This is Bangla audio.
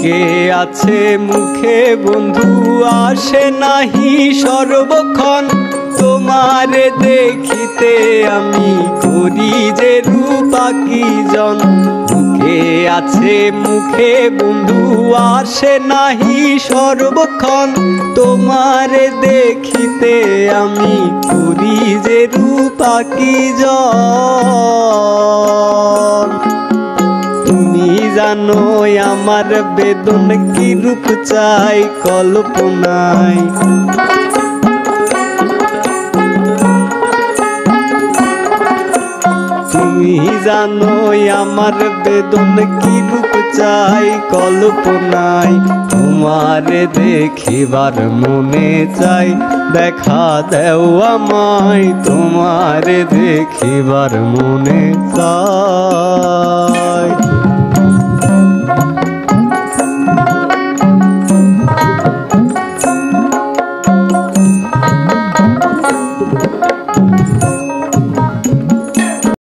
বুকে আছে মুখে বন্ধু আসে নাহি সর্বক্ষণ তোমারে দেখিতে আমি করি যে রূপাকি জন বুকে আছে মুখে বন্ধু আসে নাহি সর্বক্ষণ তোমারে দেখিতে আমি করি যে রূপাকি জন তুমি জানো আমার বেদন কি রূপ চাই কল্পনায় তুমি জানো আমার বেদন কি রূপ চাই কল্পনায় তোমারে দেখিবার মনে চাই দেখা দেও আমায় তোমারে দেখিবার মনে চাই।